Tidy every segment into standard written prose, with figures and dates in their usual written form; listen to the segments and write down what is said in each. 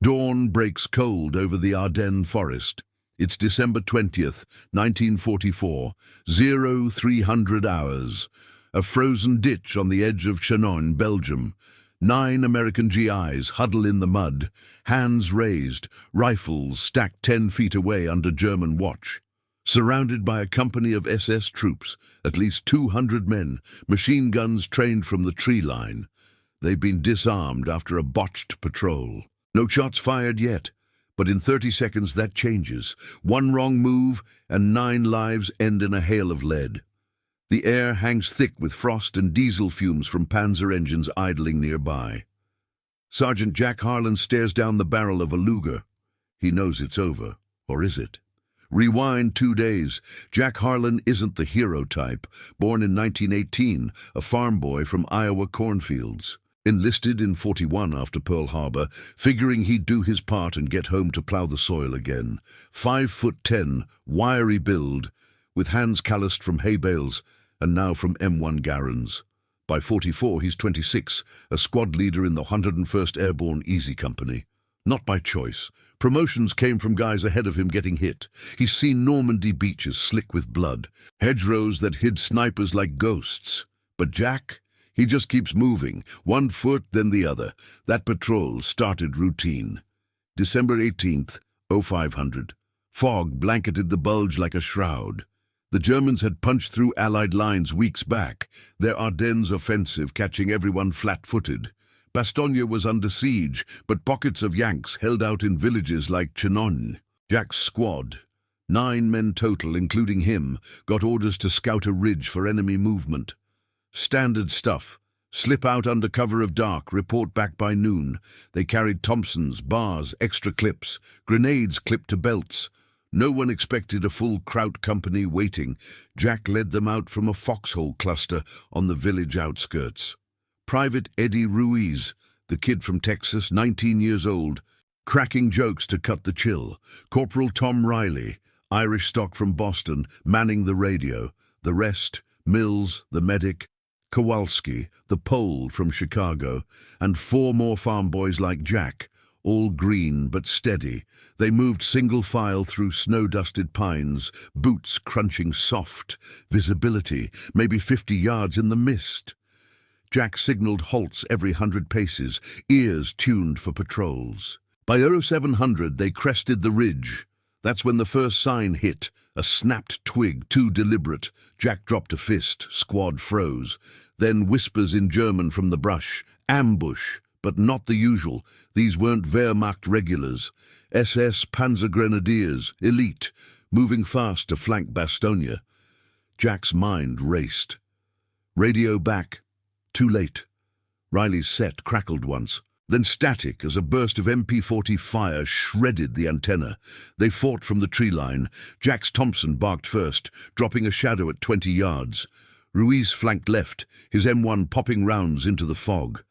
Dawn breaks cold over the Ardennes forest. It's December 20th, 1944, 0300 hours. A frozen ditch on the edge of Chinon, Belgium. 9 American GIs huddle in the mud, hands raised, rifles stacked 10 feet away under German watch. Surrounded by a company of SS troops, at least 200 men, machine guns trained from the tree line. They've been disarmed after a botched patrol. No shots fired yet, but in 30 seconds that changes. One wrong move and 9 lives end in a hail of lead. The air hangs thick with frost and diesel fumes from Panzer engines idling nearby. Sergeant Jack Harlan stares down the barrel of a Luger. He knows it's over, or is it? Rewind 2 days. Jack Harlan isn't the hero type. Born in 1918, a farm boy from Iowa cornfields. Enlisted in 41 after Pearl Harbor, figuring he'd do his part and get home to plow the soil again. 5'10", wiry build, with hands calloused from hay bales and now from M1 Garand's. By 44, he's 26, a squad leader in the 101st Airborne Easy Company. Not by choice. Promotions came from guys ahead of him getting hit. He's seen Normandy beaches slick with blood, hedgerows that hid snipers like ghosts. But Jack, he just keeps moving, one foot then the other. That patrol started routine. December 18th, 0500. Fog blanketed the bulge like a shroud. The Germans had punched through Allied lines weeks back, their Ardennes offensive catching everyone flat-footed. Bastogne was under siege, but pockets of Yanks held out in villages like Chinon. Jack's squad, 9 men total, including him, got orders to scout a ridge for enemy movement. Standard stuff. Slip out under cover of dark, report back by noon. They carried Thompsons, bars, extra clips, grenades clipped to belts. No one expected a full Kraut company waiting. Jack led them out from a foxhole cluster on the village outskirts. Private Eddie Ruiz, the kid from Texas, 19 years old, cracking jokes to cut the chill. Corporal Tom Riley, Irish stock from Boston, manning the radio. The rest, Mills, the medic, Kowalski, the Pole from Chicago, and 4 more farm boys like Jack, all green but steady. They moved single file through snow-dusted pines, boots crunching soft, visibility maybe 50 yards in the mist. Jack signaled halts every 100 paces, ears tuned for patrols. By 0700 they crested the ridge. That's when the first sign hit, a snapped twig, too deliberate. Jack dropped a fist, squad froze. Then whispers in German from the brush, ambush, but not the usual. These weren't Wehrmacht regulars. SS Panzer Grenadiers, elite, moving fast to flank Bastogne. Jack's mind raced. Radio back. Too late. Riley's set crackled once, then static as a burst of MP40 fire shredded the antenna. They fought from the tree line. Jack's Thompson barked first, dropping a shadow at 20 yards. Ruiz flanked left, his M1 popping rounds into the fog.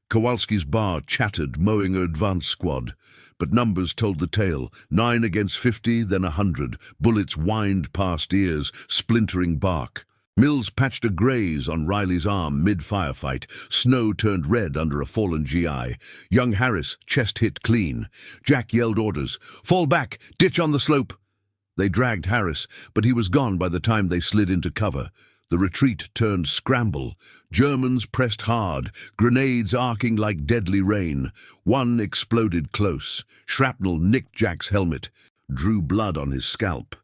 Kowalski's bar chattered, mowing an advance squad. But numbers told the tale. 9 against 50, then 100. Bullets whined past ears, splintering bark. Mills patched a graze on Riley's arm mid-firefight. Snow turned red under a fallen GI. Young Harris, chest hit clean. Jack yelled orders. Fall back! Ditch on the slope! They dragged Harris, but he was gone by the time they slid into cover. The retreat turned scramble. Germans pressed hard, grenades arcing like deadly rain. One exploded close. Shrapnel nicked Jack's helmet, drew blood on his scalp.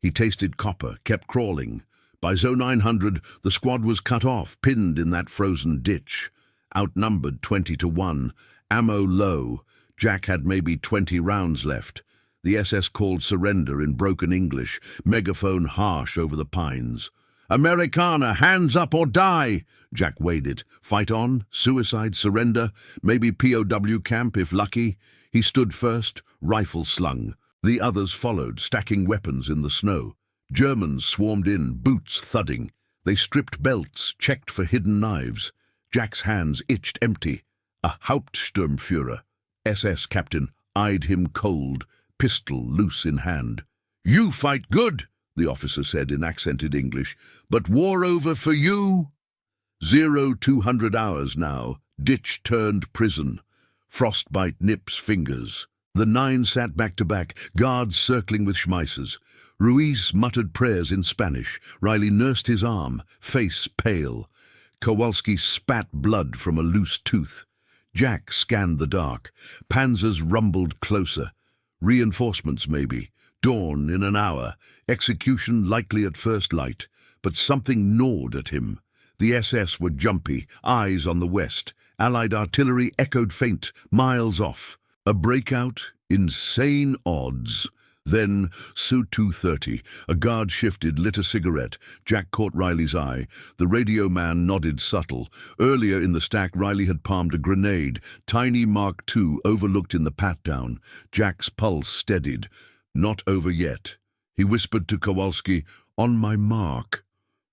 He tasted copper, kept crawling. By 0900, the squad was cut off, pinned in that frozen ditch. Outnumbered 20-1. Ammo low. Jack had maybe 20 rounds left. The SS called surrender in broken English, megaphone harsh over the pines. Americana, hands up or die! Jack weighed it. Fight on? Suicide? Surrender? Maybe POW camp if lucky? He stood first, rifle slung. The others followed, stacking weapons in the snow. Germans swarmed in, boots thudding. They stripped belts, checked for hidden knives. Jack's hands itched empty. A Hauptsturmführer, SS captain, eyed him cold, pistol loose in hand. You fight good, the officer said in accented English, but war over for you? 0200 hours now, ditch turned prison. Frostbite nips fingers. The 9 sat back to back, guards circling with schmeissers. Ruiz muttered prayers in Spanish. Riley nursed his arm, face pale. Kowalski spat blood from a loose tooth. Jack scanned the dark. Panzers rumbled closer. Reinforcements, maybe. Dawn in an hour. Execution likely at first light. But something gnawed at him. The SS were jumpy, eyes on the west. Allied artillery echoed faint, miles off. A breakout? Insane odds. Then, Su 230. A guard shifted, lit a cigarette. Jack caught Riley's eye. The radio man nodded subtle. Earlier in the stack, Riley had palmed a grenade. Tiny Mark II overlooked in the pat-down. Jack's pulse steadied. Not over yet. He whispered to Kowalski, "On my mark."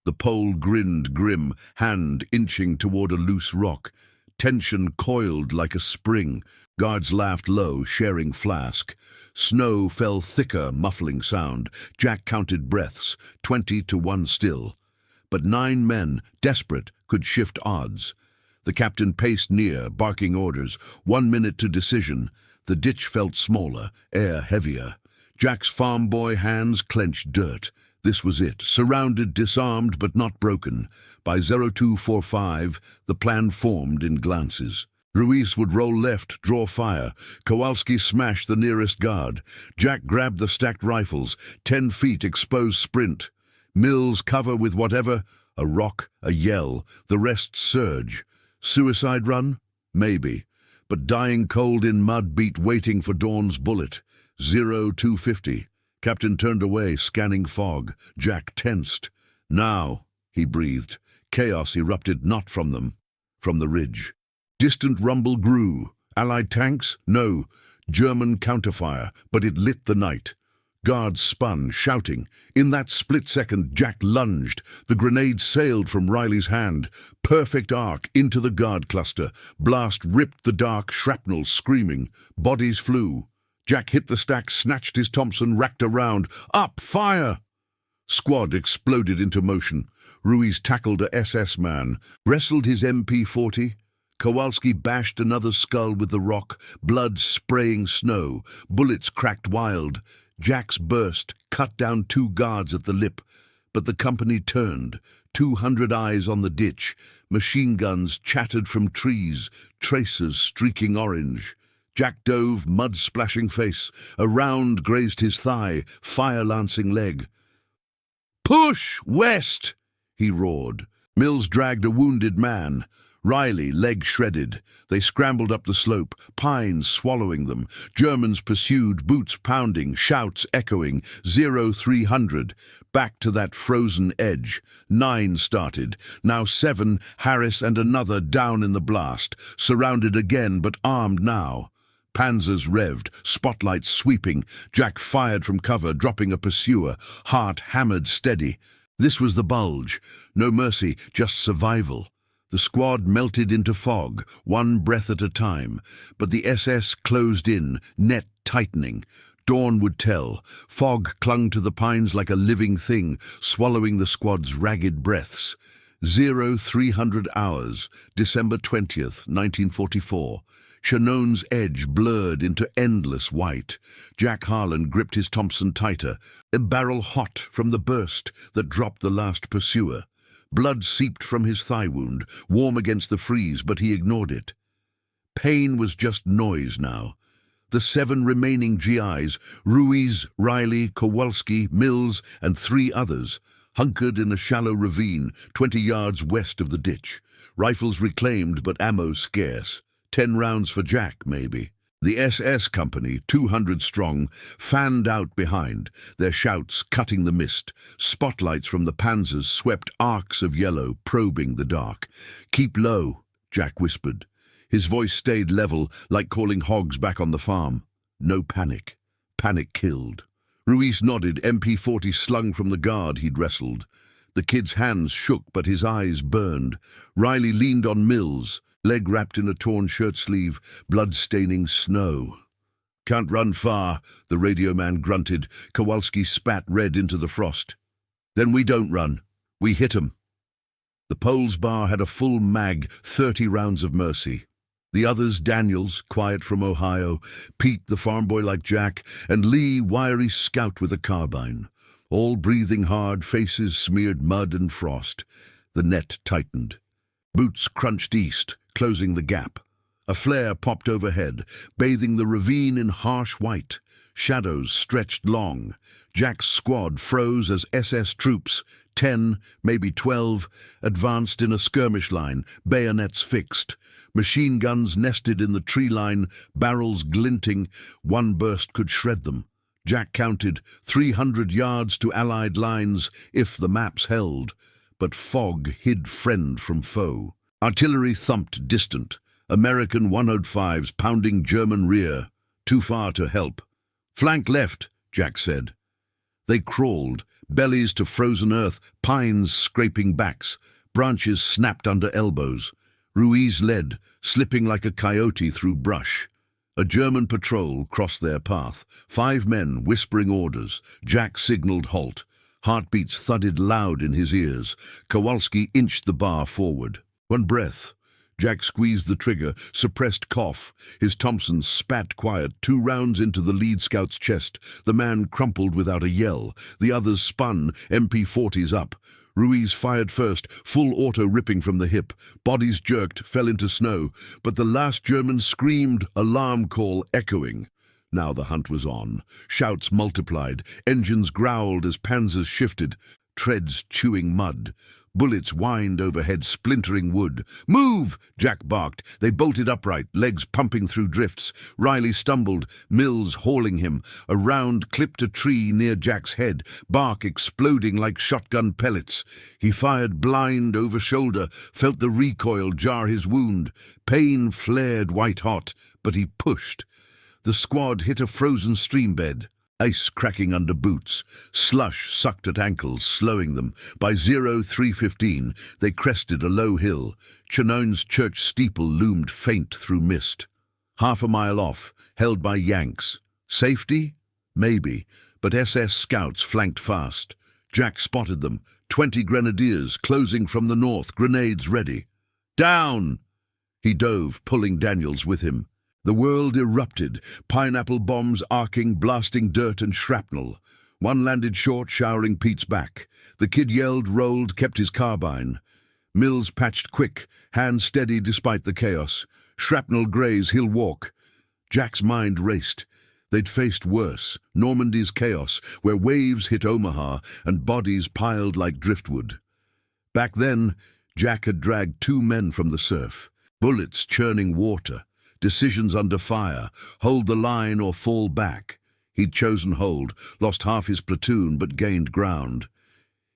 The Pole grinned grim, hand inching toward a loose rock. Tension coiled like a spring. Guards laughed low, sharing flask. Snow fell thicker, muffling sound. Jack counted breaths, 20 to 1 still. But 9 men, desperate, could shift odds. The captain paced near, barking orders. 1 minute to decision. The ditch felt smaller, air heavier. Jack's farm boy hands clenched dirt. This was it, surrounded, disarmed, but not broken. By 0245, the plan formed in glances. Ruiz would roll left, draw fire. Kowalski smashed the nearest guard. Jack grabbed the stacked rifles. 10 feet, exposed sprint. Mills cover with whatever. A rock, a yell. The rest surge. Suicide run? Maybe. But dying cold in mud beat waiting for dawn's bullet. 0250. Captain turned away, scanning fog. Jack tensed. Now, he breathed. Chaos erupted not from them, from the ridge. Distant rumble grew. Allied tanks? No. German counterfire, but it lit the night. Guards spun, shouting. In that split second, Jack lunged. The grenade sailed from Riley's hand. Perfect arc into the guard cluster. Blast ripped the dark, shrapnel screaming. Bodies flew. Jack hit the stack, snatched his Thompson, racked around. Up! Fire! Squad exploded into motion. Ruiz tackled a SS man, wrestled his MP40. Kowalski bashed another skull with the rock, blood spraying snow. Bullets cracked wild. Jack's burst cut down 2 guards at the lip. But the company turned. 200 eyes on the ditch. Machine guns chattered from trees, tracers streaking orange. Jack dove, mud-splashing face. A round grazed his thigh, fire-lancing leg. "Push! West!" he roared. Mills dragged a wounded man. Riley, leg shredded. They scrambled up the slope, pines swallowing them. Germans pursued, boots pounding, shouts echoing. 0300. Back to that frozen edge. 9 started. Now 7, Harris and another down in the blast. Surrounded again, but armed now. Panzers revved, spotlights sweeping. Jack fired from cover, dropping a pursuer. Heart hammered steady. This was the bulge. No mercy, just survival. The squad melted into fog, 1 breath at a time. But the SS closed in, net tightening. Dawn would tell. Fog clung to the pines like a living thing, swallowing the squad's ragged breaths. 0300 hours, December 20th, 1944. Shannon's edge blurred into endless white. Jack Harlan gripped his Thompson tighter, a barrel hot from the burst that dropped the last pursuer. Blood seeped from his thigh wound, warm against the freeze, but he ignored it. Pain was just noise now. The 7 remaining GIs, Ruiz, Riley, Kowalski, Mills, and 3 others, hunkered in a shallow ravine 20 yards west of the ditch. Rifles reclaimed, but ammo scarce. 10 rounds for Jack, maybe. The SS company, 200 strong, fanned out behind, their shouts cutting the mist. Spotlights from the panzers swept arcs of yellow, probing the dark. "Keep low," Jack whispered. His voice stayed level, like calling hogs back on the farm. No panic. Panic killed. Ruiz nodded, MP40 slung from the guard he'd wrestled. The kid's hands shook, but his eyes burned. Riley leaned on Mills, leg wrapped in a torn shirt sleeve, blood-staining snow. "Can't run far," the radio man grunted. Kowalski spat red into the frost. "Then we don't run. We hit 'em." The Pole's bar had a full mag, 30 rounds of mercy. The others, Daniels, quiet from Ohio, Pete, the farm boy like Jack, and Lee, wiry scout with a carbine. All breathing hard, faces smeared mud and frost. The net tightened. Boots crunched east, closing the gap. A flare popped overhead, bathing the ravine in harsh white. Shadows stretched long. Jack's squad froze as SS troops, 10, maybe 12, advanced in a skirmish line, bayonets fixed. Machine guns nested in the tree line, barrels glinting. One burst could shred them. Jack counted 300 yards to Allied lines, if the maps held. But fog hid friend from foe. Artillery thumped distant. American 105s pounding German rear. Too far to help. "Flank left," Jack said. They crawled, bellies to frozen earth, pines scraping backs. Branches snapped under elbows. Ruiz led, slipping like a coyote through brush. A German patrol crossed their path. 5 men whispering orders. Jack signaled halt. Heartbeats thudded loud in his ears. Kowalski inched the bar forward. One breath. Jack squeezed the trigger, suppressed cough. His Thompson spat quiet, 2 rounds into the lead scout's chest. The man crumpled without a yell. The others spun, MP40s up. Ruiz fired first, full auto ripping from the hip. Bodies jerked, fell into snow. But the last German screamed, alarm call echoing. Now the hunt was on. Shouts multiplied. Engines growled as panzers shifted. Treads chewing mud. Bullets whined overhead, splintering wood. "Move!" Jack barked. They bolted upright, legs pumping through drifts. Riley stumbled, Mills hauling him. A round clipped a tree near Jack's head, bark exploding like shotgun pellets. He fired blind over shoulder, felt the recoil jar his wound. Pain flared white-hot, but he pushed. The squad hit a frozen stream bed. Ice cracking under boots. Slush sucked at ankles, slowing them. By 03:15, they crested a low hill. Chenoin's church steeple loomed faint through mist. Half a mile off, held by Yanks. Safety? Maybe, but SS scouts flanked fast. Jack spotted them. 20 grenadiers closing from the north, grenades ready. "Down!" He dove, pulling Daniels with him. The world erupted, pineapple bombs arcing, blasting dirt and shrapnel. One landed short, showering Pete's back. The kid yelled, rolled, kept his carbine. Mills patched quick, hands steady despite the chaos. Shrapnel graze, he'll walk. Jack's mind raced. They'd faced worse, Normandy's chaos, where waves hit Omaha and bodies piled like driftwood. Back then, Jack had dragged 2 men from the surf. Bullets churning water. Decisions under fire, hold the line or fall back. He'd chosen hold, lost half his platoon but gained ground.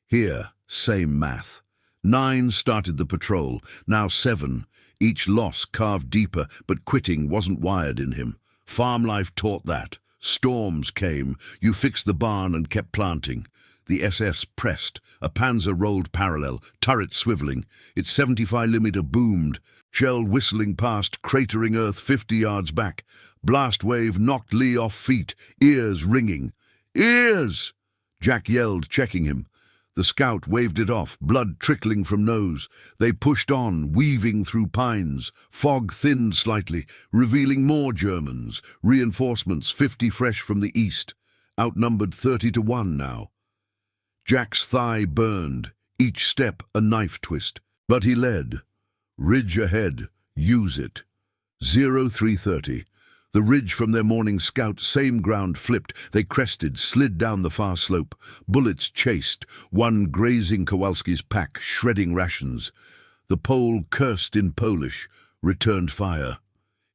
Here, same math. 9 started the patrol, now 7. Each loss carved deeper, but quitting wasn't wired in him. Farm life taught that. Storms came, you fixed the barn and kept planting. The SS pressed, a panzer rolled parallel, turret swiveling. Its 75mm boomed. Shell whistling past, cratering earth 50 yards back. Blast wave knocked Lee off feet, ears ringing. "Ears!" Jack yelled, checking him. The scout waved it off, blood trickling from nose. They pushed on, weaving through pines. Fog thinned slightly, revealing more Germans. Reinforcements, 50 fresh from the east. Outnumbered 30-1 now. Jack's thigh burned, each step a knife twist. But he led. Ridge ahead, use it. 0330. The ridge from their morning scout, same ground flipped. They crested, slid down the far slope. Bullets chased, one grazing Kowalski's pack, shredding rations. The Pole cursed in Polish, returned fire.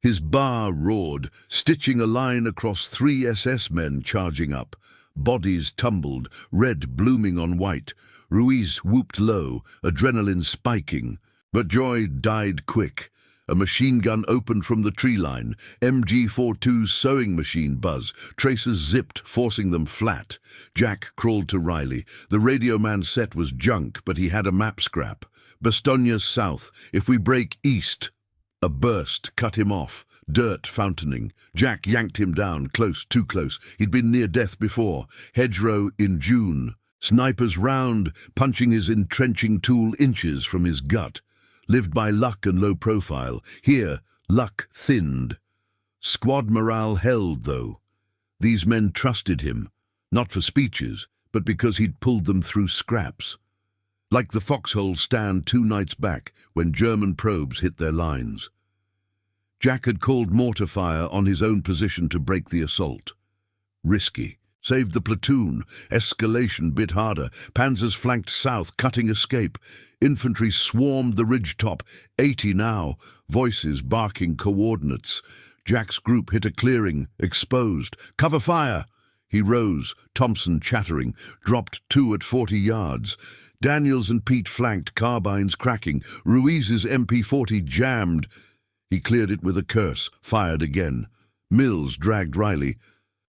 His bar roared, stitching a line across 3 SS men charging up. Bodies tumbled, red blooming on white. Ruiz whooped low, adrenaline spiking. But joy died quick. A machine gun opened from the tree line. MG-42's sewing machine buzz. Tracers zipped, forcing them flat. Jack crawled to Riley. The radio man set was junk, but he had a map scrap. Bastogne south. If we break east. A burst cut him off. Dirt fountaining. Jack yanked him down, close, too close. He'd been near death before. Hedgerow in June. Snipers round, punching his entrenching tool inches from his gut. Lived by luck and low profile. Here, Luck thinned. Squad morale held, though. These men trusted him, not for speeches, but because he'd pulled them through scraps. Like the foxhole stand 2 nights back when German probes hit their lines. Jack had called mortar fire on his own position to break the assault. Risky. Saved the platoon. Escalation bit harder. Panzers flanked south, cutting escape. Infantry swarmed the ridgetop. 80 now. Voices barking coordinates. Jack's group hit a clearing. Exposed. Cover fire! He rose, Thompson chattering. Dropped 2 at 40 yards. Daniels and Pete flanked, carbines cracking. Ruiz's MP40 jammed. He cleared it with a curse. Fired again. Mills dragged Riley,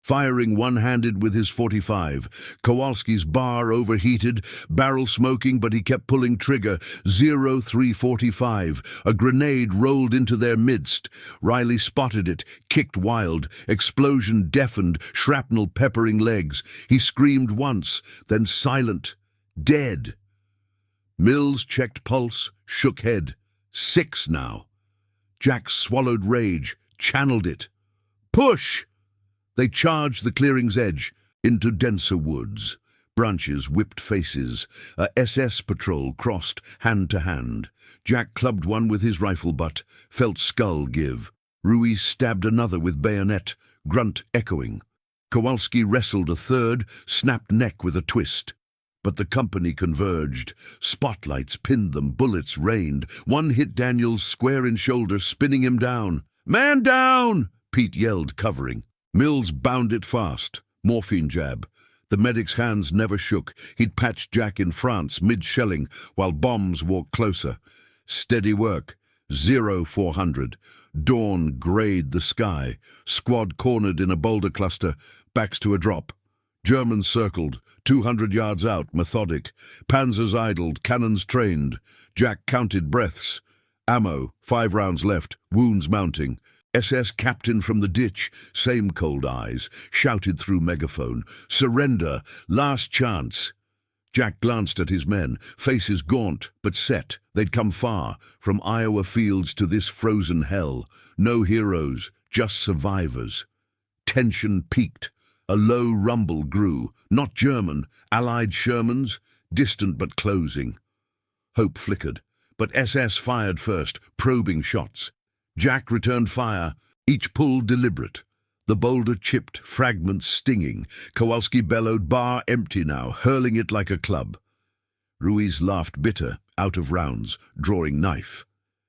firing one-handed with his 45. Kowalski's bar overheated, barrel smoking, but he kept pulling trigger. 0345. A grenade rolled into their midst. Riley spotted it, kicked wild. Explosion deafened, shrapnel peppering legs. He screamed once, then silent. Dead. Mills checked pulse, shook head. 6 now. Jack swallowed rage, channeled it. Push! They charged the clearing's edge into denser woods. Branches whipped faces. A SS patrol crossed hand to hand. Jack clubbed one with his rifle butt, felt skull give. Ruiz stabbed another with bayonet, grunt echoing. Kowalski wrestled a third, snapped neck with a twist. But the company converged. Spotlights pinned them, bullets rained. One hit Daniels square in shoulder, spinning him down. "Man down!" Pete yelled, covering. Mills bound it fast. Morphine jab. The medic's hands never shook. He'd patched Jack in France, mid-shelling, while bombs walked closer. Steady work. 0400. Dawn grayed the sky. Squad cornered in a boulder cluster. Backs to a drop. Germans circled. 200 yards out, methodic. Panzers idled, cannons trained. Jack counted breaths. Ammo, 5 rounds left, wounds mounting. SS captain from the ditch, same cold eyes, shouted through megaphone. Surrender, last chance. Jack glanced at his men, faces gaunt but set. They'd come far, from Iowa fields to this frozen hell. No heroes, just survivors. Tension peaked. A low rumble grew, not German, Allied Shermans, distant but closing. Hope flickered, but SS fired first, probing shots. Jack returned fire, each pull deliberate. The boulder chipped, fragments stinging. Kowalski bellowed, bar empty now, hurling it like a club. Ruiz laughed bitter, out of rounds, drawing knife.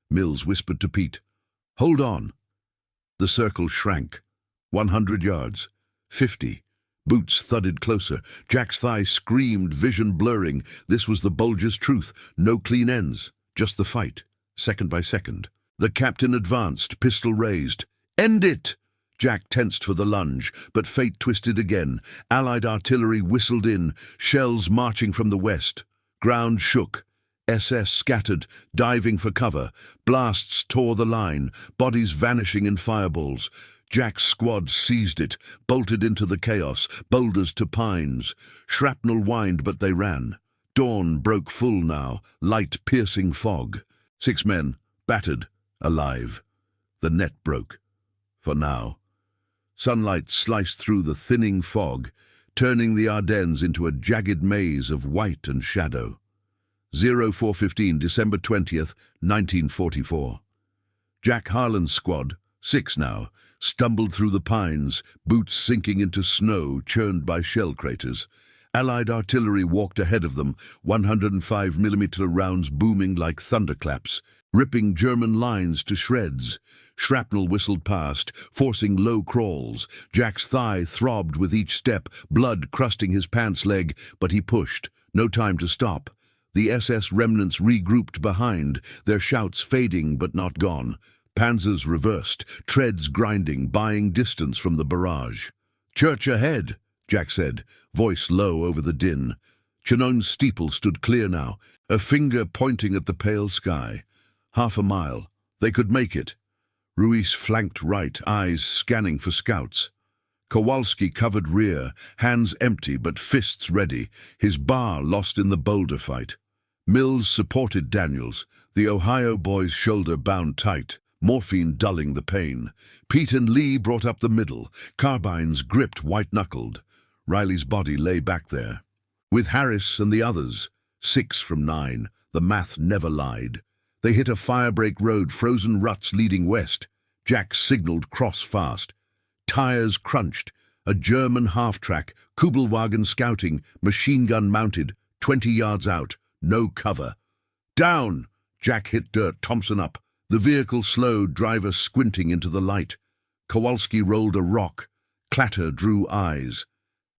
Mills whispered to Pete, "Hold on." The circle shrank. 100 yards. 50. Boots thudded closer. Jack's thigh screamed, vision blurring. This was the bulger's truth. No clean ends, just the fight, second by second. The captain advanced, pistol raised. "End it!" Jack tensed for the lunge, but fate twisted again. Allied artillery whistled in, shells marching from the west. Ground shook. SS scattered, diving for cover. Blasts tore the line, bodies vanishing in fireballs. Jack's squad seized it, bolted into the chaos, boulders to pines. Shrapnel whined, but they ran. Dawn broke full now, light piercing fog. 6 men, battered, alive. The net broke. For now. Sunlight sliced through the thinning fog, turning the Ardennes into a jagged maze of white and shadow. 0415, December 20th, 1944. Jack Harlan's squad, 6 now, stumbled through the pines, boots sinking into snow churned by shell craters. Allied artillery walked ahead of them, 105mm rounds booming like thunderclaps, ripping German lines to shreds. Shrapnel whistled past, forcing low crawls. Jack's thigh throbbed with each step, blood crusting his pants leg, but he pushed. No time to stop. The SS remnants regrouped behind, their shouts fading but not gone. Panzers reversed, treads grinding, buying distance from the barrage. "Church ahead," Jack said, voice low over the din. Chenon's steeple stood clear now, a finger pointing at the pale sky. 1/2 a mile. They could make it. Ruiz flanked right, eyes scanning for scouts. Kowalski covered rear, hands empty but fists ready, his bar lost in the boulder fight. Mills supported Daniels, the Ohio boy's shoulder bound tight. morphine dulling the pain. Pete and Lee brought up the middle, carbines gripped white-knuckled. Riley's body lay back there. With Harris and the others, 6 from 9, the math never lied. They hit a firebreak road, frozen ruts leading west. Jack signaled cross fast. Tires crunched. A German half-track, Kubelwagen scouting, machine gun mounted, 20 yards out, no cover. Down! Jack hit dirt, Thompson up. The vehicle slowed, driver squinting into the light. Kowalski rolled a rock. Clatter drew eyes.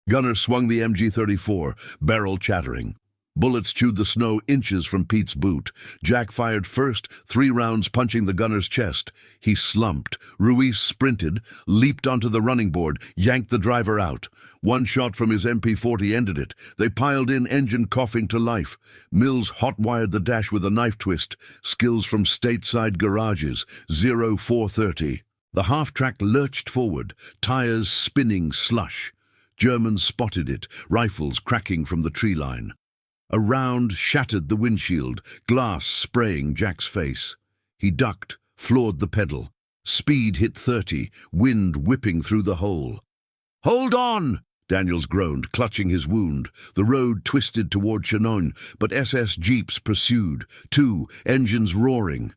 Gunner swung the MG-34, barrel chattering. Bullets chewed the snow inches from Pete's boot. Jack fired first, 3 rounds punching the gunner's chest. He slumped. Ruiz sprinted, leaped onto the running board, yanked the driver out. 1 shot from his MP-40 ended it. They piled in, engine coughing to life. Mills hot-wired the dash with a knife twist. Skills from stateside garages. 0430. The half-track lurched forward, tires spinning slush. Germans spotted it, rifles cracking from the tree line. A round shattered the windshield, glass spraying Jack's face. He ducked, floored the pedal. Speed hit 30, wind whipping through the hole. "Hold on!" Daniels groaned, clutching his wound. The road twisted toward Chenogne, but SS jeeps pursued, 2, engines roaring.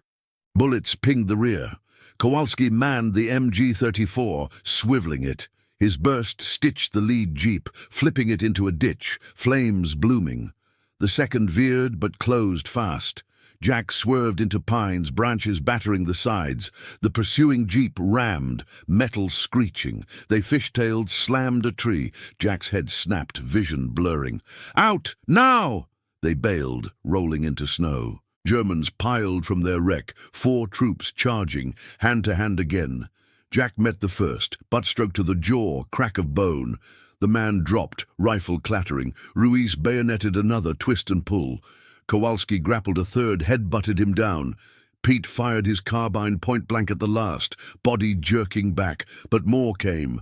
Bullets pinged the rear. Kowalski manned the MG-34, swiveling it. His burst stitched the lead jeep, flipping it into a ditch, flames blooming. The second veered but closed fast. Jack swerved into pines, branches battering the sides. The pursuing jeep rammed, metal screeching. They fishtailed, slammed a tree. Jack's head snapped, vision blurring. "Out! Now!" They bailed, rolling into snow. Germans piled from their wreck, 4 troops charging, hand to hand again. Jack met the first, butt-stroke to the jaw, crack of bone. The man dropped, rifle clattering. Ruiz bayoneted another, twist and pull. Kowalski grappled a third, head-butted him down. Pete fired his carbine point-blank at the last, body jerking back, but more came.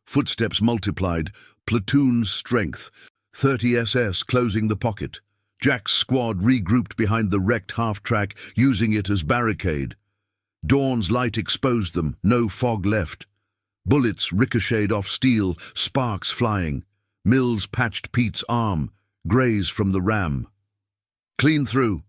Footsteps multiplied, platoon strength. 30 SS closing the pocket. Jack's squad regrouped behind the wrecked half-track, using it as barricade. Dawn's light exposed them, no fog left. Bullets ricocheted off steel, sparks flying. Mills patched Pete's arm, graze from the ram. "Clean through."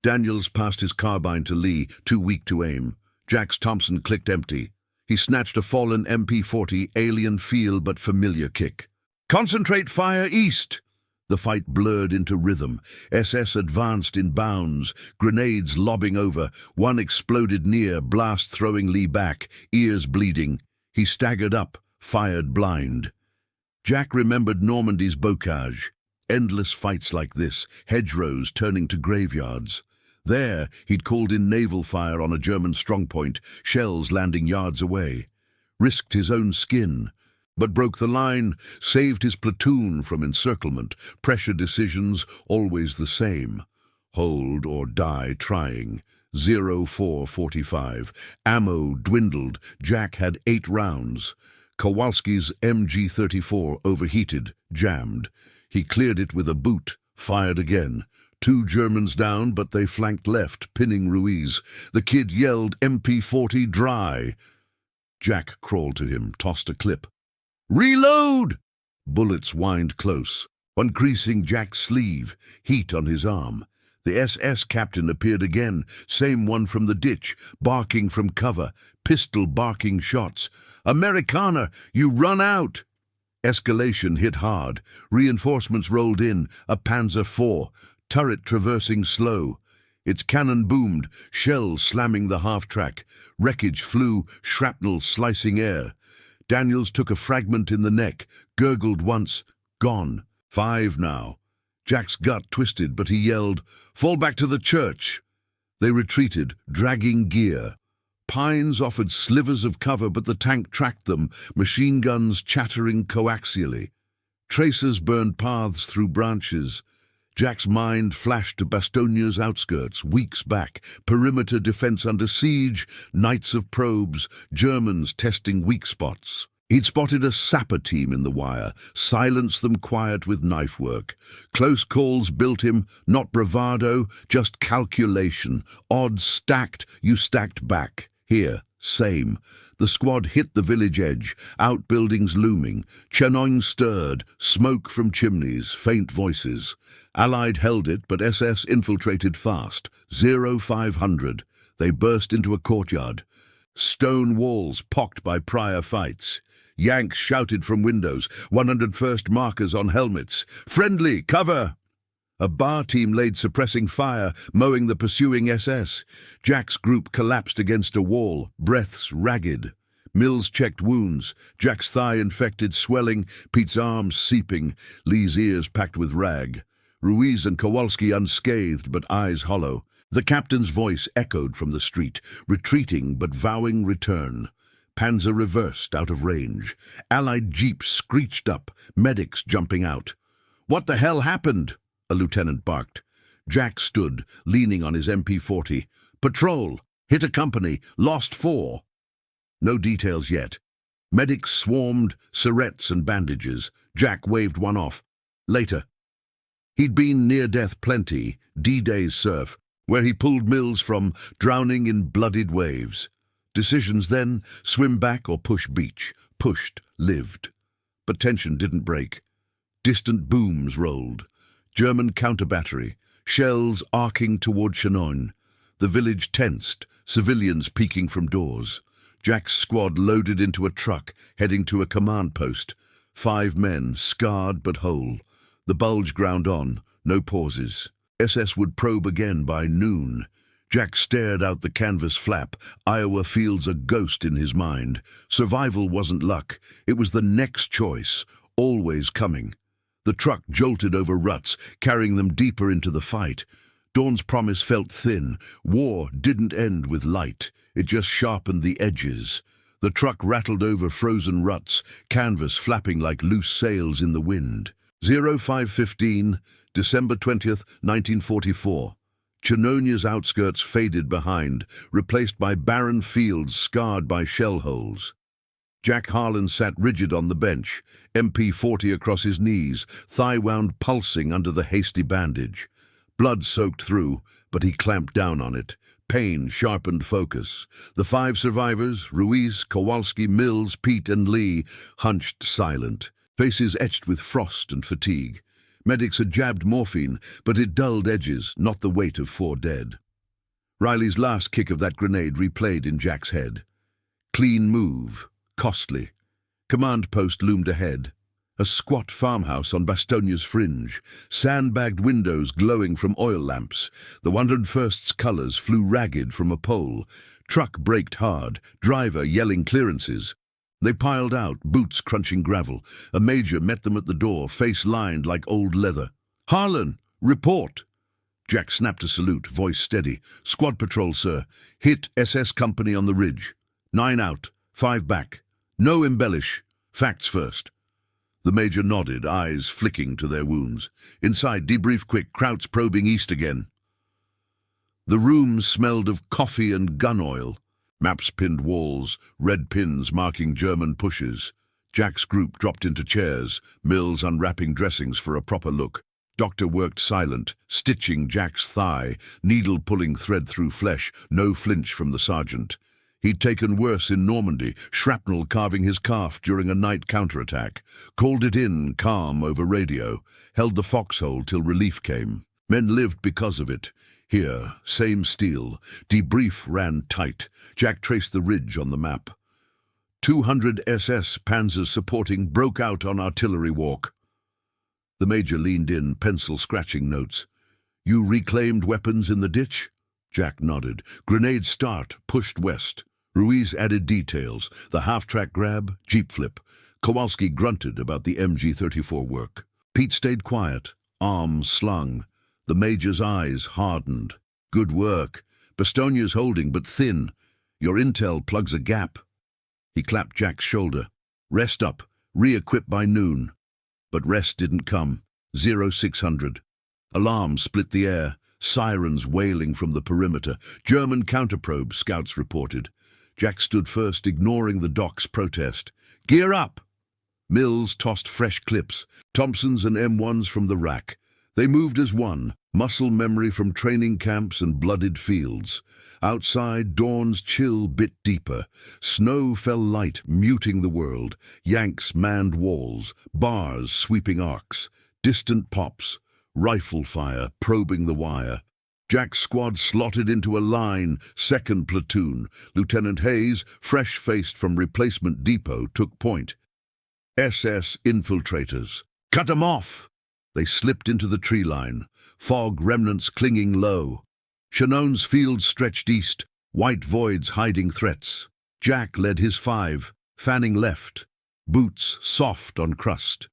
Daniels passed his carbine to Lee, too weak to aim. Jack's Thompson clicked empty. He snatched a fallen MP-40, alien feel but familiar kick. "Concentrate fire east!" The fight blurred into rhythm. SS advanced in bounds, grenades lobbing over. One exploded near, blast throwing Lee back, ears bleeding. He staggered up, fired blind. Jack remembered Normandy's bocage. Endless fights like this, hedgerows turning to graveyards. There, he'd called in naval fire on a German strongpoint, shells landing yards away. Risked his own skin, but broke the line, saved his platoon from encirclement. Pressure decisions always the same. Hold or die trying. 0445. Ammo dwindled. Jack had 8 rounds. Kowalski's MG-34 overheated, jammed. He cleared it with a boot, fired again. 2 Germans down, but they flanked left, pinning Ruiz. The kid yelled, "MP-40 dry." Jack crawled to him, tossed a clip. "Reload!" Bullets whined close. One creasing Jack's sleeve, heat on his arm. The SS captain appeared again, same one from the ditch, barking from cover, pistol barking shots. "Amerikaner, you run out!" Escalation hit hard. Reinforcements rolled in, a Panzer IV, turret traversing slow. Its cannon boomed, shells slamming the half-track. Wreckage flew, shrapnel slicing air. Daniels took a fragment in the neck, gurgled once, gone. 5 now. Jack's gut twisted, but he yelled, "Fall back to the church!" They retreated, dragging gear. Pines offered slivers of cover, but the tank tracked them, machine guns chattering coaxially. Tracers burned paths through branches. Jack's mind flashed to Bastonia's outskirts, weeks back, perimeter defense under siege, nights of probes, Germans testing weak spots. He'd spotted a sapper team in the wire, silenced them quiet with knife work. Close calls built him, not bravado, just calculation. Odds stacked, you stacked back. Here, same. The squad hit the village edge, outbuildings looming. Chenogne stirred, smoke from chimneys, faint voices. Allied held it, but SS infiltrated fast. 0500. They burst into a courtyard. Stone walls pocked by prior fights. Yanks shouted from windows, 101st markers on helmets. "Friendly, cover!" A bar team laid suppressing fire, mowing the pursuing SS. Jack's group collapsed against a wall, breaths ragged. Mills checked wounds, Jack's thigh infected, swelling, Pete's arms seeping, Lee's ears packed with rag. Ruiz and Kowalski unscathed, but eyes hollow. The captain's voice echoed from the street, retreating but vowing return. Panzer reversed out of range. Allied jeeps screeched up, medics jumping out. "What the hell happened?" a lieutenant barked. Jack stood, leaning on his MP40. "Patrol! Hit a company! Lost 4!" No details yet. Medics swarmed, syrettes and bandages. Jack waved one off. Later. He'd been near death plenty, D-Day's surf, where he pulled Mills from, drowning in bloodied waves. Decisions then, swim back or push beach. Pushed, lived. But tension didn't break. Distant booms rolled. German counter-battery, shells arcing toward Chenogne. The village tensed, civilians peeking from doors. Jack's squad loaded into a truck, heading to a command post. 5 men, scarred but whole. The bulge ground on, no pauses. SS would probe again by noon. Jack stared out the canvas flap, Iowa fields a ghost in his mind. Survival wasn't luck, it was the next choice, always coming. The truck jolted over ruts, carrying them deeper into the fight. Dawn's promise felt thin. War didn't end with light, it just sharpened the edges. The truck rattled over frozen ruts, canvas flapping like loose sails in the wind. 0515, December 20th, 1944. Chenogne's outskirts faded behind, replaced by barren fields scarred by shell holes. Jack Harlan sat rigid on the bench, MP40 across his knees, thigh wound pulsing under the hasty bandage. Blood soaked through, but he clamped down on it. Pain sharpened focus. The 5 survivors, Ruiz, Kowalski, Mills, Pete and Lee, hunched silent, faces etched with frost and fatigue. Medics had jabbed morphine, but it dulled edges, not the weight of 4 dead. Riley's last kick of that grenade replayed in Jack's head. Clean move, costly. Command post loomed ahead. A squat farmhouse on Bastonia's fringe, sandbagged windows glowing from oil lamps. The 101st's colours flew ragged from a pole. Truck braked hard, driver yelling clearances. They piled out, boots crunching gravel. A major met them at the door, face lined like old leather. "Harlan, report!" Jack snapped a salute, voice steady. "Squad patrol, sir. Hit SS company on the ridge. 9 out, 5 back. No embellish. Facts first." The major nodded, eyes flicking to their wounds. "Inside, debrief quick, Krauts probing east again." The room smelled of coffee and gun oil. Maps pinned walls, red pins marking German pushes. Jack's group dropped into chairs, Mills unwrapping dressings for a proper look. Doctor worked silent, stitching Jack's thigh, needle pulling thread through flesh, no flinch from the sergeant. He'd taken worse in Normandy, shrapnel carving his calf during a night counterattack. Called it in, calm, over radio. Held the foxhole till relief came. Men lived because of it. Here, same steel. Debrief ran tight. Jack traced the ridge on the map. 200 SS panzers supporting broke out on artillery walk. The major leaned in, pencil scratching notes. "You reclaimed weapons in the ditch?" Jack nodded. "Grenade start, pushed west." Ruiz added details. The half-track grab, jeep flip. Kowalski grunted about the MG-34 work. Pete stayed quiet, arms slung. The major's eyes hardened. "Good work. Bastonia's holding, but thin. Your intel plugs a gap." He clapped Jack's shoulder. "Rest up. Re-equip by noon." But rest didn't come. 0600. Alarms split the air. Sirens wailing from the perimeter. German counterprobe, scouts reported. Jack stood first, ignoring the doc's protest. "Gear up!" Mills tossed fresh clips, Thompsons and M1s from the rack. They moved as one, muscle memory from training camps and blooded fields. Outside, dawn's chill bit deeper. Snow fell light, muting the world. Yanks manned walls, bars sweeping arcs. Distant pops, rifle fire probing the wire. Jack's squad slotted into a line, second platoon. Lieutenant Hayes, fresh-faced from replacement depot, took point. SS infiltrators. "Cut 'em off!" They slipped into the tree line, fog remnants clinging low. Shannon's fields stretched east, white voids hiding threats. Jack led his 5, fanning left, boots soft on crust.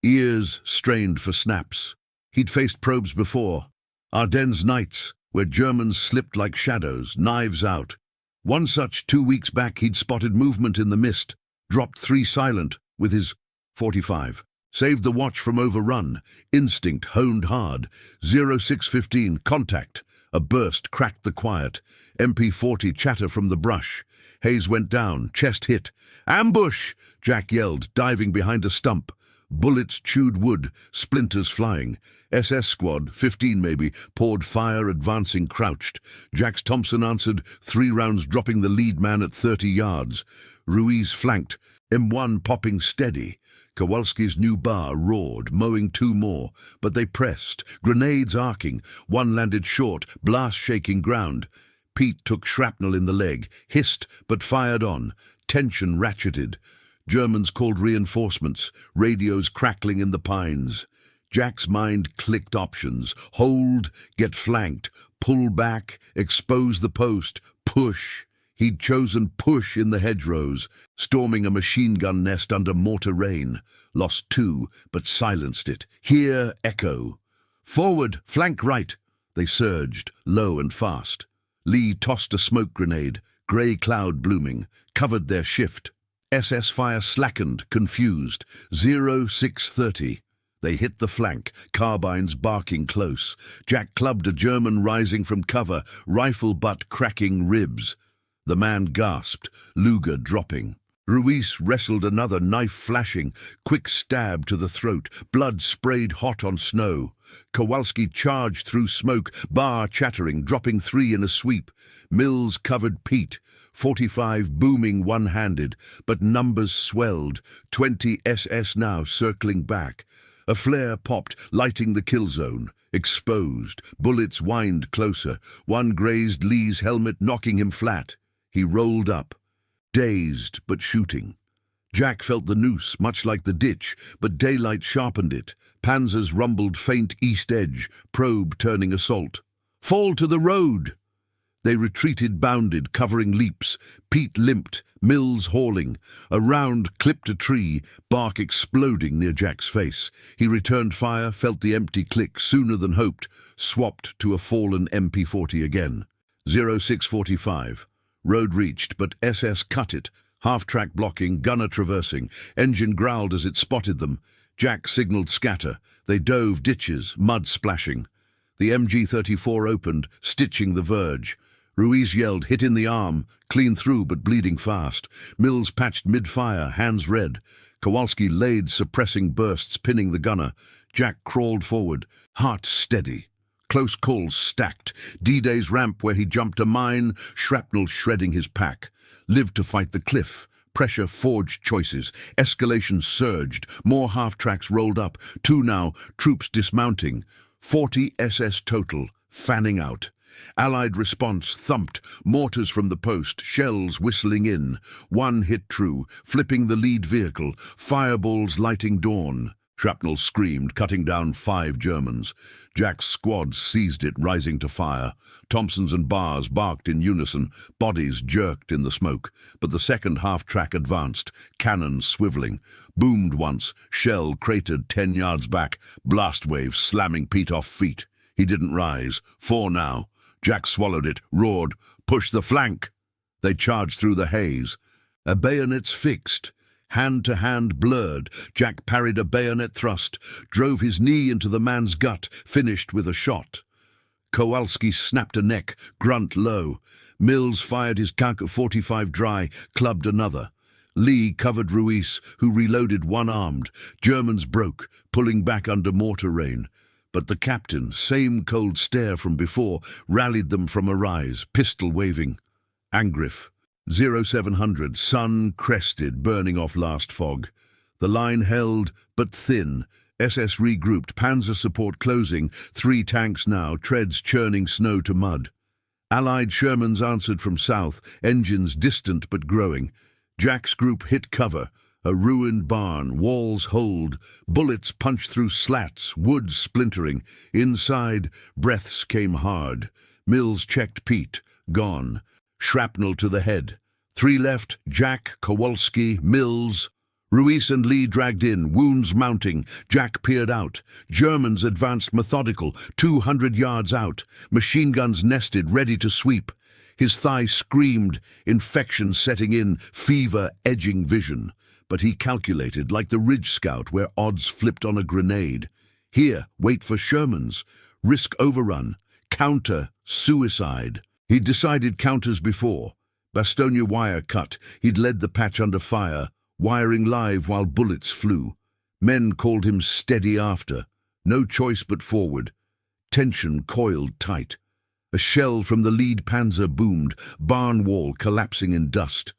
Ears strained for snaps. He'd faced probes before. Ardennes nights, where Germans slipped like shadows, knives out. One such 2 weeks back he'd spotted movement in the mist, dropped 3 silent with his .45. Saved the watch from overrun. Instinct honed hard. 0615, contact. A burst cracked the quiet. MP40 chatter from the brush. Hayes went down, chest hit. "Ambush!" Jack yelled, diving behind a stump. Bullets chewed wood, splinters flying. SS squad, 15 maybe, poured fire, advancing crouched. Jack's Thompson answered, 3 rounds dropping the lead man at 30 yards. Ruiz flanked, M1 popping steady. Kowalski's new bar roared, mowing 2 more, but they pressed, grenades arcing. One landed short, blast shaking ground. Pete took shrapnel in the leg, hissed but fired on. Tension ratcheted. Germans called reinforcements, radios crackling in the pines. Jack's mind clicked options. Hold, get flanked, pull back, expose the post, push. He'd chosen push in the hedgerows, storming a machine gun nest under mortar rain. Lost 2, but silenced it. Here, echo. "Forward, flank right." They surged, low and fast. Lee tossed a smoke grenade, grey cloud blooming, covered their shift. SS fire slackened, confused. 0630. They hit the flank, carbines barking close. Jack clubbed a German rising from cover, rifle butt cracking ribs. The man gasped, Luger dropping. Ruiz wrestled another, knife flashing, quick stab to the throat, blood sprayed hot on snow. Kowalski charged through smoke, bar chattering, dropping 3 in a sweep. Mills covered Pete, 45 booming one-handed, but numbers swelled, 20 SS now circling back. A flare popped, lighting the kill zone. Exposed, bullets whined closer. One grazed Lee's helmet, knocking him flat. He rolled up, dazed but shooting. Jack felt the noose, much like the ditch, but daylight sharpened it. Panzers rumbled faint east edge, probe turning assault. "Fall to the road!" They retreated, bounded, covering leaps. Pete limped, Mills hauling. A round clipped a tree, bark exploding near Jack's face. He returned fire, felt the empty click sooner than hoped, swapped to a fallen MP40 again. 0645. Road reached, but SS cut it. Half-track blocking, gunner traversing. Engine growled as it spotted them. Jack signaled scatter. They dove ditches, mud splashing. The MG-34 opened, stitching the verge. Ruiz yelled, hit in the arm, clean through but bleeding fast. Mills patched mid-fire, hands red. Kowalski laid suppressing bursts, pinning the gunner. Jack crawled forward, heart steady. Close calls stacked. D-Day's ramp where he jumped a mine, shrapnel shredding his pack. Lived to fight the cliff. Pressure forged choices. Escalation surged. More half-tracks rolled up. 2 now, troops dismounting. 40 SS total, fanning out. Allied response thumped, mortars from the post, shells whistling in. 1 hit true, flipping the lead vehicle, fireballs lighting dawn. Shrapnel screamed, cutting down 5 Germans. Jack's squad seized it, rising to fire. Thompsons and bars barked in unison, bodies jerked in the smoke. But the second half-track advanced, cannon swiveling. Boomed once, shell cratered 10 yards back, blast wave slamming Pete off feet. He didn't rise. 4 now. Jack swallowed it, roared, push the flank. They charged through the haze. A bayonets fixed. Hand-to-hand blurred, Jack parried a bayonet thrust, drove his knee into the man's gut, finished with a shot. Kowalski snapped a neck, grunt low. Mills fired his K-45 dry, clubbed another. Lee covered Ruiz, who reloaded one-armed. Germans broke, pulling back under mortar rain. But the captain, same cold stare from before, rallied them from a rise, pistol waving. Angriff. 0700, sun crested, burning off last fog. The line held, but thin. SS regrouped, panzer support closing, 3 tanks now, treads churning snow to mud. Allied Shermans answered from south, engines distant but growing. Jack's group hit cover, a ruined barn, walls hold, bullets punched through slats, wood splintering. Inside, breaths came hard. Mills checked Pete, gone. Shrapnel to the head. 3 left, Jack, Kowalski, Mills. Ruiz and Lee dragged in, wounds mounting. Jack peered out. Germans advanced methodical, 200 yards out. Machine guns nested, ready to sweep. His thigh screamed, infection setting in, fever edging vision. But he calculated, like the Ridge Scout where odds flipped on a grenade. Here, wait for Shermans. Risk overrun. Counter, suicide. He'd decided counters before. Bastogne wire cut. He'd led the patch under fire, wiring live while bullets flew. Men called him steady after. No choice but forward. Tension coiled tight. A shell from the lead panzer boomed, barn wall collapsing in dust.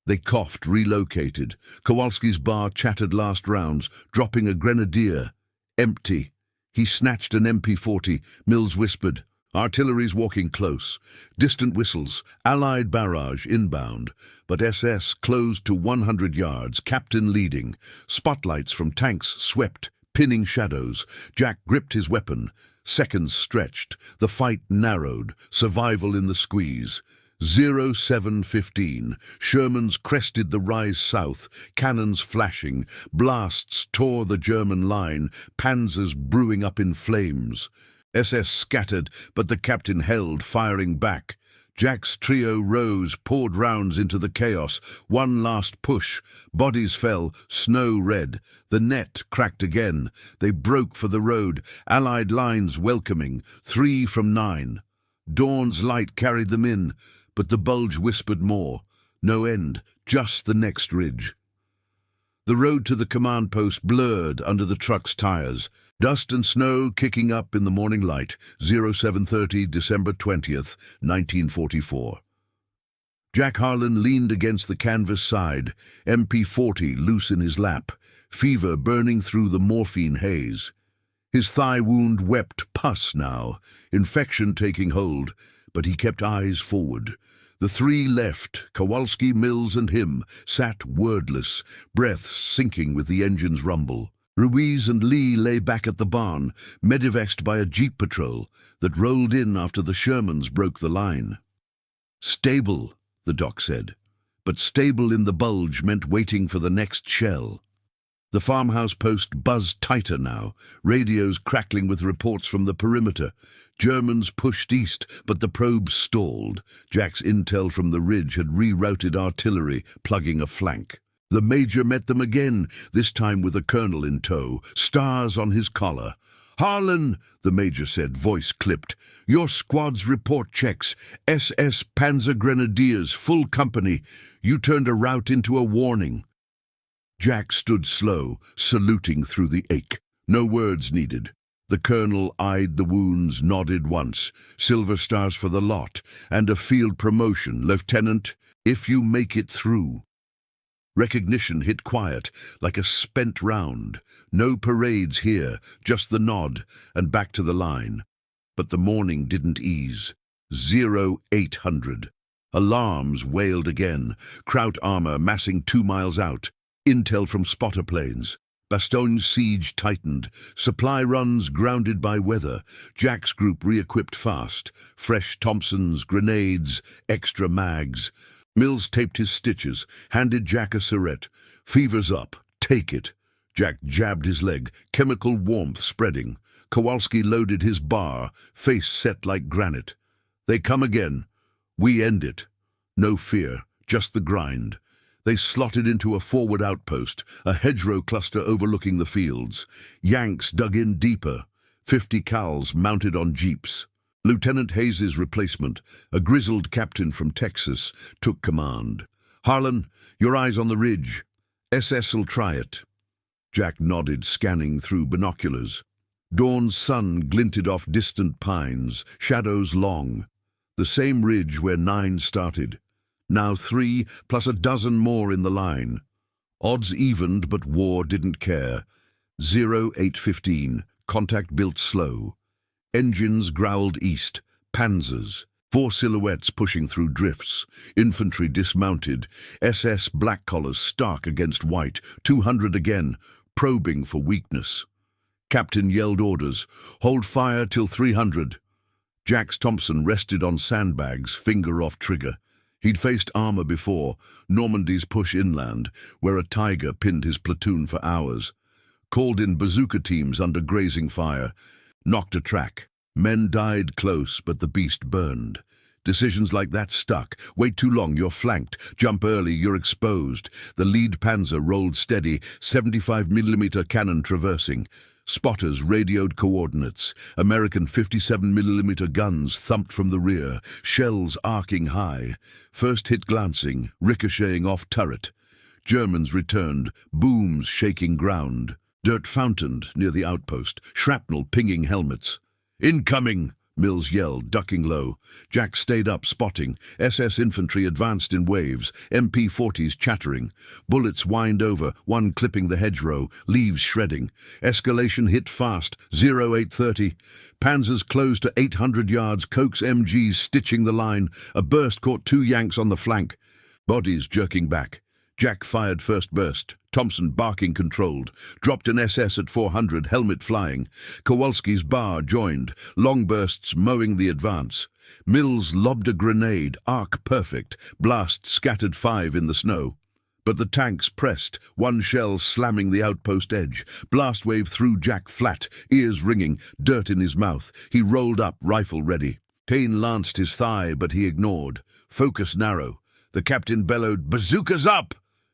They coughed, relocated. Kowalski's bar chattered last rounds, dropping a grenadier. Empty. He snatched an MP40. Mills whispered, "Artillery's walking close." Distant whistles, Allied barrage inbound. But SS closed to 100 yards, captain leading. Spotlights from tanks swept, pinning shadows. Jack gripped his weapon. Seconds stretched. The fight narrowed. Survival in the squeeze. 0715. Shermans crested the rise south, cannons flashing. Blasts tore the German line, panzers brewing up in flames. SS scattered, but the captain held, firing back. Jack's trio rose, poured rounds into the chaos. One last push. Bodies fell, snow red. The net cracked again. They broke for the road, Allied lines welcoming, 3 from 9. Dawn's light carried them in, but the bulge whispered more. No end, just the next ridge. The road to the command post blurred under the truck's tires. Dust and snow kicking up in the morning light. 0730, December 20th, 1944. Jack Harlan leaned against the canvas side, MP40 loose in his lap, fever burning through the morphine haze. His thigh wound wept pus now, infection taking hold, but he kept eyes forward. The 3 left, Kowalski, Mills and him, sat wordless, breaths sinking with the engine's rumble. Ruiz and Lee lay back at the barn, medivexed by a jeep patrol that rolled in after the Shermans broke the line. Stable, the doc said, but stable in the bulge meant waiting for the next shell. The farmhouse post buzzed tighter now, radios crackling with reports from the perimeter. Germans pushed east, but the probes stalled. Jack's intel from the ridge had rerouted artillery, plugging a flank. The major met them again, this time with a colonel in tow, stars on his collar. "Harlan," the major said, voice clipped. "Your squad's report checks. SS Panzer Grenadiers, full company. You turned a rout into a warning." Jack stood slow, saluting through the ache. No words needed. The colonel eyed the wounds, nodded once. "Silver stars for the lot, and a field promotion, Lieutenant, if you make it through." Recognition hit quiet, like a spent round. No parades here, just the nod, and back to the line. But the morning didn't ease. 0800. Alarms wailed again. Kraut armor massing 2 miles out. Intel from spotter planes. Bastogne's siege tightened. Supply runs grounded by weather. Jack's group re-equipped fast. Fresh Thompsons, grenades, extra mags. Mills taped his stitches, handed Jack a syringe. "Fever's up. Take it." Jack jabbed his leg, chemical warmth spreading. Kowalski loaded his bar, face set like granite. "They come again. We end it." No fear, just the grind. They slotted into a forward outpost, a hedgerow cluster overlooking the fields. Yanks dug in deeper, 50 cals mounted on jeeps. Lieutenant Hayes's replacement, a grizzled captain from Texas, took command. "Harlan, your eyes on the ridge. SS'll try it." Jack nodded, scanning through binoculars. Dawn's sun glinted off distant pines, shadows long. The same ridge where 9 started. Now 3, plus a dozen more in the line. Odds evened, but war didn't care. 0815, contact built slow. Engines growled east, panzers. 4 silhouettes pushing through drifts. Infantry dismounted. SS black collars stark against white. 200 again, probing for weakness. Captain yelled orders. "Hold fire till 300. Jack's Thompson rested on sandbags, finger off trigger. He'd faced armor before, Normandy's push inland, where a tiger pinned his platoon for hours. Called in bazooka teams under grazing fire. Knocked a track. Men died close, but the beast burned. Decisions like that stuck. Wait too long, you're flanked. Jump early, you're exposed. The lead panzer rolled steady, 75mm cannon traversing. Spotters radioed coordinates. American 57mm guns thumped from the rear, shells arcing high. First hit glancing, ricocheting off turret. Germans returned, booms shaking ground. Dirt fountained near the outpost, shrapnel pinging helmets. "Incoming!" Mills yelled, ducking low. Jack stayed up, spotting. SS infantry advanced in waves, MP-40s chattering. Bullets whined over, one clipping the hedgerow, leaves shredding. Escalation hit fast, 0830. Panzers closed to 800 yards, Koch's MGs stitching the line. A burst caught 2 Yanks on the flank. Bodies jerking back. Jack fired first burst. Thompson barking controlled. Dropped an SS at 400, helmet flying. Kowalski's bar joined, long bursts mowing the advance. Mills lobbed a grenade, arc perfect. Blast scattered 5 in the snow. But the tanks pressed, one shell slamming the outpost edge. Blast wave threw Jack flat, ears ringing, dirt in his mouth. He rolled up, rifle ready. Pain lanced his thigh, but he ignored. Focus narrow. The captain bellowed, "Bazookas up!"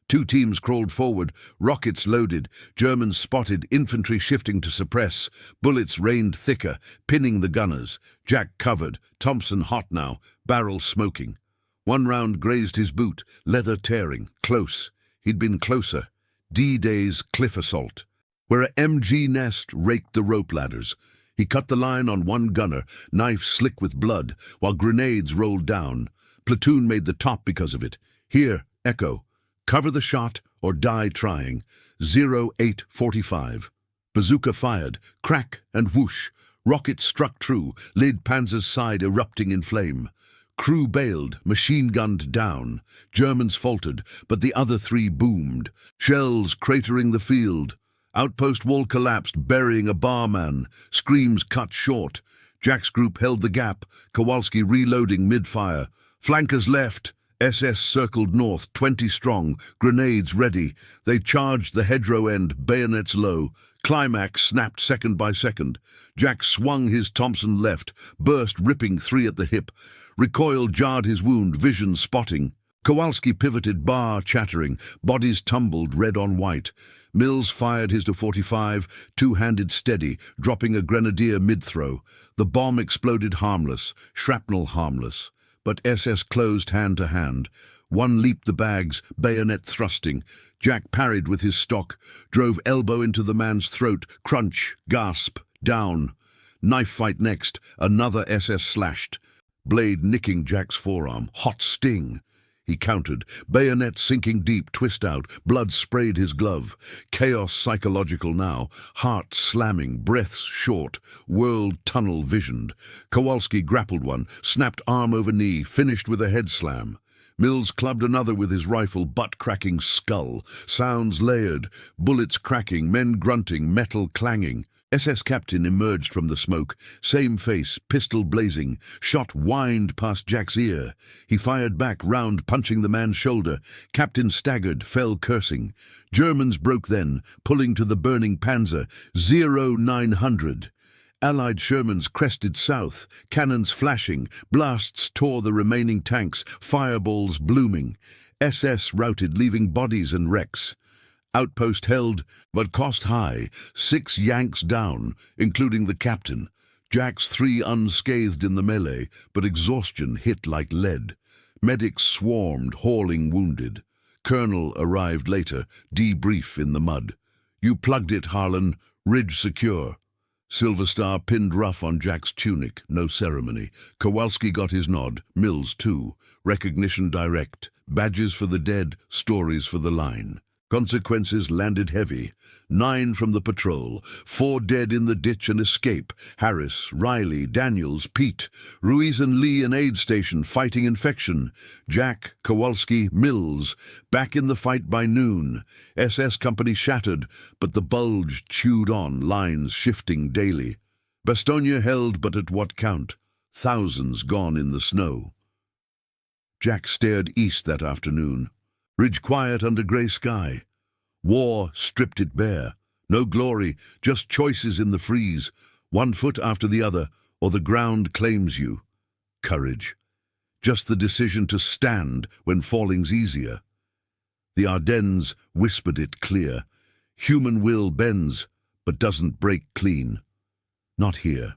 2 teams crawled forward, rockets loaded, Germans spotted, infantry shifting to suppress. Bullets rained thicker, pinning the gunners. Jack covered, Thompson hot now, barrel smoking. 1 round grazed his boot, leather tearing, close. He'd been closer. D-Day's cliff assault, where a MG nest raked the rope ladders. He cut the line on 1 gunner, knife slick with blood, while grenades rolled down. Platoon made the top because of it. Here, echo. Cover the shot or die trying. 0845. Bazooka fired. Crack and whoosh. Rocket struck true. Lid Panzer's side erupting in flame. Crew bailed, machine-gunned down. Germans faltered, but the other 3 boomed. Shells cratering the field. Outpost wall collapsed, burying a barman. Screams cut short. Jack's group held the gap. Kowalski reloading mid-fire. Flankers left. SS circled north, 20 strong, grenades ready. They charged the hedgerow end, bayonets low. Climax snapped second by second. Jack swung his Thompson left, burst ripping 3 at the hip. Recoil jarred his wound, vision spotting. Kowalski pivoted, bar chattering, bodies tumbled, red on white. Mills fired his to 45, 2-handed steady, dropping a grenadier mid-throw. The bomb exploded harmless, shrapnel harmless. But SS closed hand to hand. One leaped the bags, bayonet thrusting. Jack parried with his stock, drove elbow into the man's throat, crunch, gasp, down. Knife fight next, another SS slashed. Blade nicking Jack's forearm, hot sting. He countered, bayonet sinking deep, twist out, blood sprayed his glove. Chaos psychological now, heart slamming, breaths short, world tunnel visioned. Kowalski grappled one, snapped arm over knee, finished with a head slam. Mills clubbed another with his rifle, butt-cracking skull. Sounds layered, bullets cracking, men grunting, metal clanging. SS captain emerged from the smoke, same face, pistol blazing. Shot whined past Jack's ear. He fired back, round punching the man's shoulder. Captain staggered, fell cursing. Germans broke then, pulling to the burning Panzer. 0900. Allied Shermans crested south, cannons flashing. Blasts tore the remaining tanks, fireballs blooming. SS routed, leaving bodies and wrecks. Outpost held, but cost high. 6 Yanks down, including the captain. Jack's 3 unscathed in the melee, but exhaustion hit like lead. Medics swarmed, hauling wounded. Colonel arrived later, debrief in the mud. You plugged it, Harlan. Ridge secure. Silver Star pinned rough on Jack's tunic, no ceremony. Kowalski got his nod, Mills too. Recognition direct. Badges for the dead, stories for the line. Consequences landed heavy. 9 from the patrol, 4 dead in the ditch and escape. Harris, Riley, Daniels, Pete. Ruiz and Lee in aid station fighting infection. Jack, Kowalski, Mills, back in the fight by noon. SS company shattered, but the bulge chewed on, lines shifting daily. Bastogne held, but at what count? Thousands gone in the snow. Jack stared east that afternoon. Ridge quiet under grey sky. War stripped it bare. No glory, just choices in the freeze. 1 foot after the other, or the ground claims you. Courage. Just the decision to stand when falling's easier. The Ardennes whispered it clear. Human will bends, but doesn't break clean. Not here.